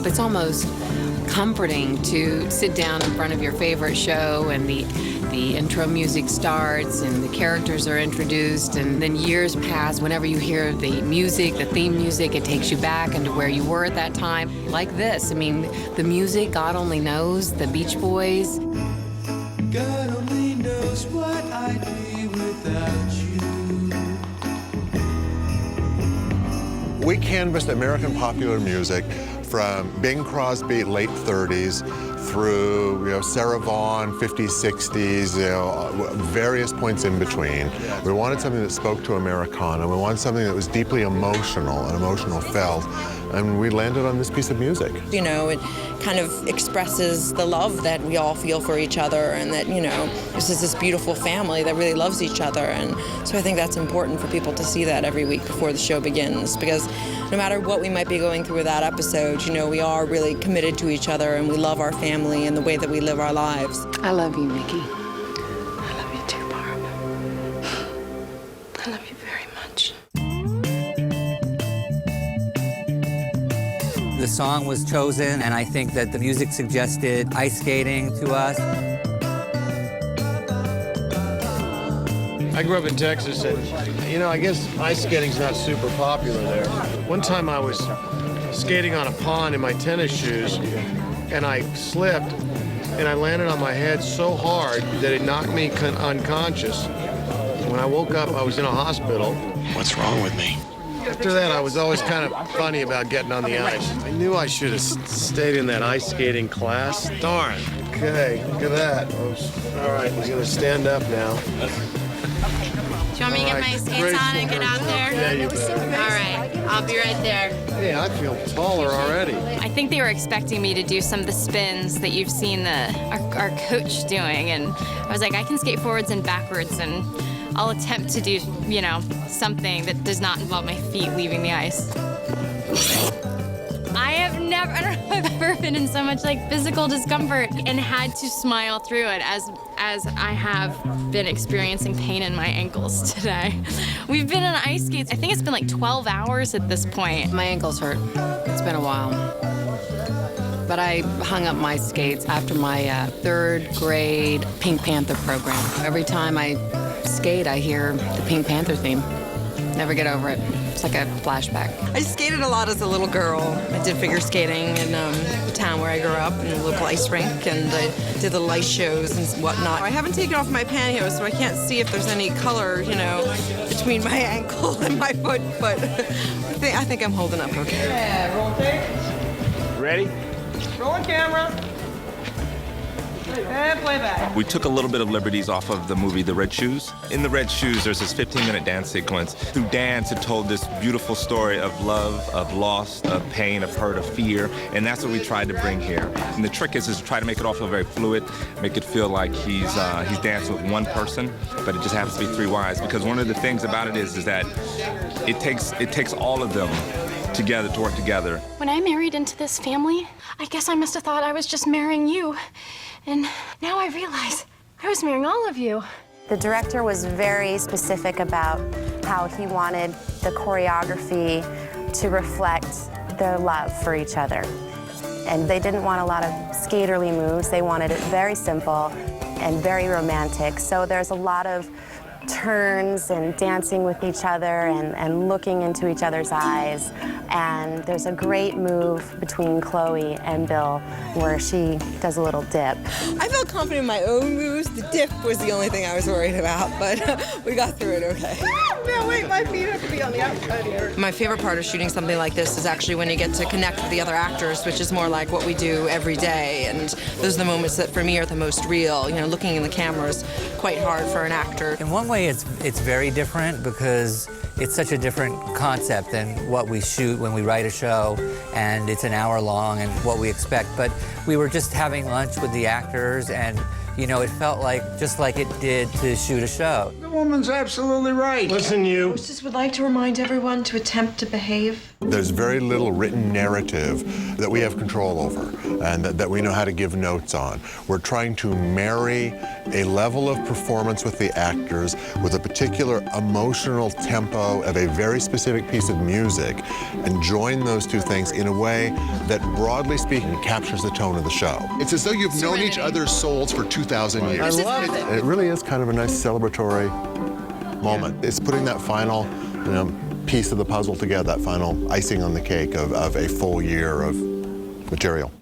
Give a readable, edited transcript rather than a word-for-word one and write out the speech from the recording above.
It's almost comforting to sit down in front of your favorite show and the intro music starts and the characters are introduced, and then years pass. Whenever you hear the music, the theme music, it takes you back into where you were at that time. Like this, I mean, the music, God Only Knows, the Beach Boys. God only knows what I'd be without you. We canvassed American popular music from Bing Crosby, late 30s, through Sarah Vaughan, 50s, 60s, various points in between. We wanted something that spoke to Americana. We wanted something that was deeply emotional and emotional felt, and we landed on this piece of music. You know, it kind of expresses the love that we all feel for each other, and that, you know, this is this beautiful family that really loves each other. And so I think that's important for people to see that every week before the show begins, because no matter what we might be going through with that episode, you know, we are really committed to each other and we love our family and the way that we live our lives. I love you, Mickey. I love you too, Barb. I love you very much. The song was chosen, and I think that the music suggested ice skating to us. I grew up in Texas, and, you know, I guess ice skating's not super popular there. One time I was skating on a pond in my tennis shoes, and I slipped, and I landed on my head so hard that it knocked me unconscious. When I woke up, I was in a hospital. What's wrong with me? After that, I was always kind of funny about getting on the ice. I knew I should have stayed in that ice skating class. Darn. Okay, look at that. All right, he's gonna stand up now. Do you want me to get my skates on and get out there? Yeah, you bet. All right, I'll be right there. Hey, I feel taller already. I think they were expecting me to do some of the spins that you've seen our coach doing, and I was like, I can skate forwards and backwards, and I'll attempt to do, you know, something that does not involve my feet leaving the ice. I don't know if I've ever been in so much like physical discomfort and had to smile through it as I have been experiencing pain in my ankles today. We've been on ice skates, I think it's been like 12 hours at this point. My ankles hurt. It's been a while. But I hung up my skates after my third grade Pink Panther program. Every time I skate, I hear the Pink Panther theme. Never get over it. It's like a flashback. I skated a lot as a little girl. I did figure skating in the town where I grew up, in a local ice rink, and I did the light shows and whatnot. I haven't taken off my pantyhose, so I can't see if there's any color, you know, between my ankle and my foot, but I think I'm holding up okay. Yeah, roll tape. Ready? Rolling camera. And playback. We took a little bit of liberties off of the movie The Red Shoes. In The Red Shoes, there's this 15-minute dance sequence. Through dance, it told this beautiful story of love, of loss, of pain, of hurt, of fear, and that's what we tried to bring here. And the trick is to try to make it all feel very fluid, make it feel like he's dancing with one person, but it just happens to be three wives. Because one of the things about it is that it takes all of them together to work together. When I married into this family, I guess I must have thought I was just marrying you. And now I realize I was marrying all of you. The director was very specific about how he wanted the choreography to reflect their love for each other. And they didn't want a lot of skaterly moves. They wanted it very simple and very romantic. So there's a lot of turns and dancing with each other and looking into each other's eyes. And there's a great move between Chloe and Bill where she does a little dip. I felt confident in my own moves. The dip was the only thing I was worried about, but we got through it okay. No, wait, my feet have to be on the outside here. My favorite part of shooting something like this is actually when you get to connect with the other actors, which is more like what we do every day. And those are the moments that for me are the most real. You know, looking in the camera is quite hard for an actor. In one way, it's very different because it's such a different concept than what we shoot when we write a show, and it's an hour long and what we expect. But we were just having lunch with the actors, and you know, it felt like just like it did to shoot a show. The woman's absolutely right. Listen, you. Hostess would like to remind everyone to attempt to behave. There's very little written narrative that we have control over and that we know how to give notes on. We're trying to marry a level of performance with the actors with a particular emotional tempo of a very specific piece of music and join those two things in a way that, broadly speaking, captures the tone of the show. It's as though you've known each other's souls for 2,000 years. I love it. It really is kind of a nice celebratory moment. It's putting that final, piece of the puzzle together, that final icing on the cake of a full year of material.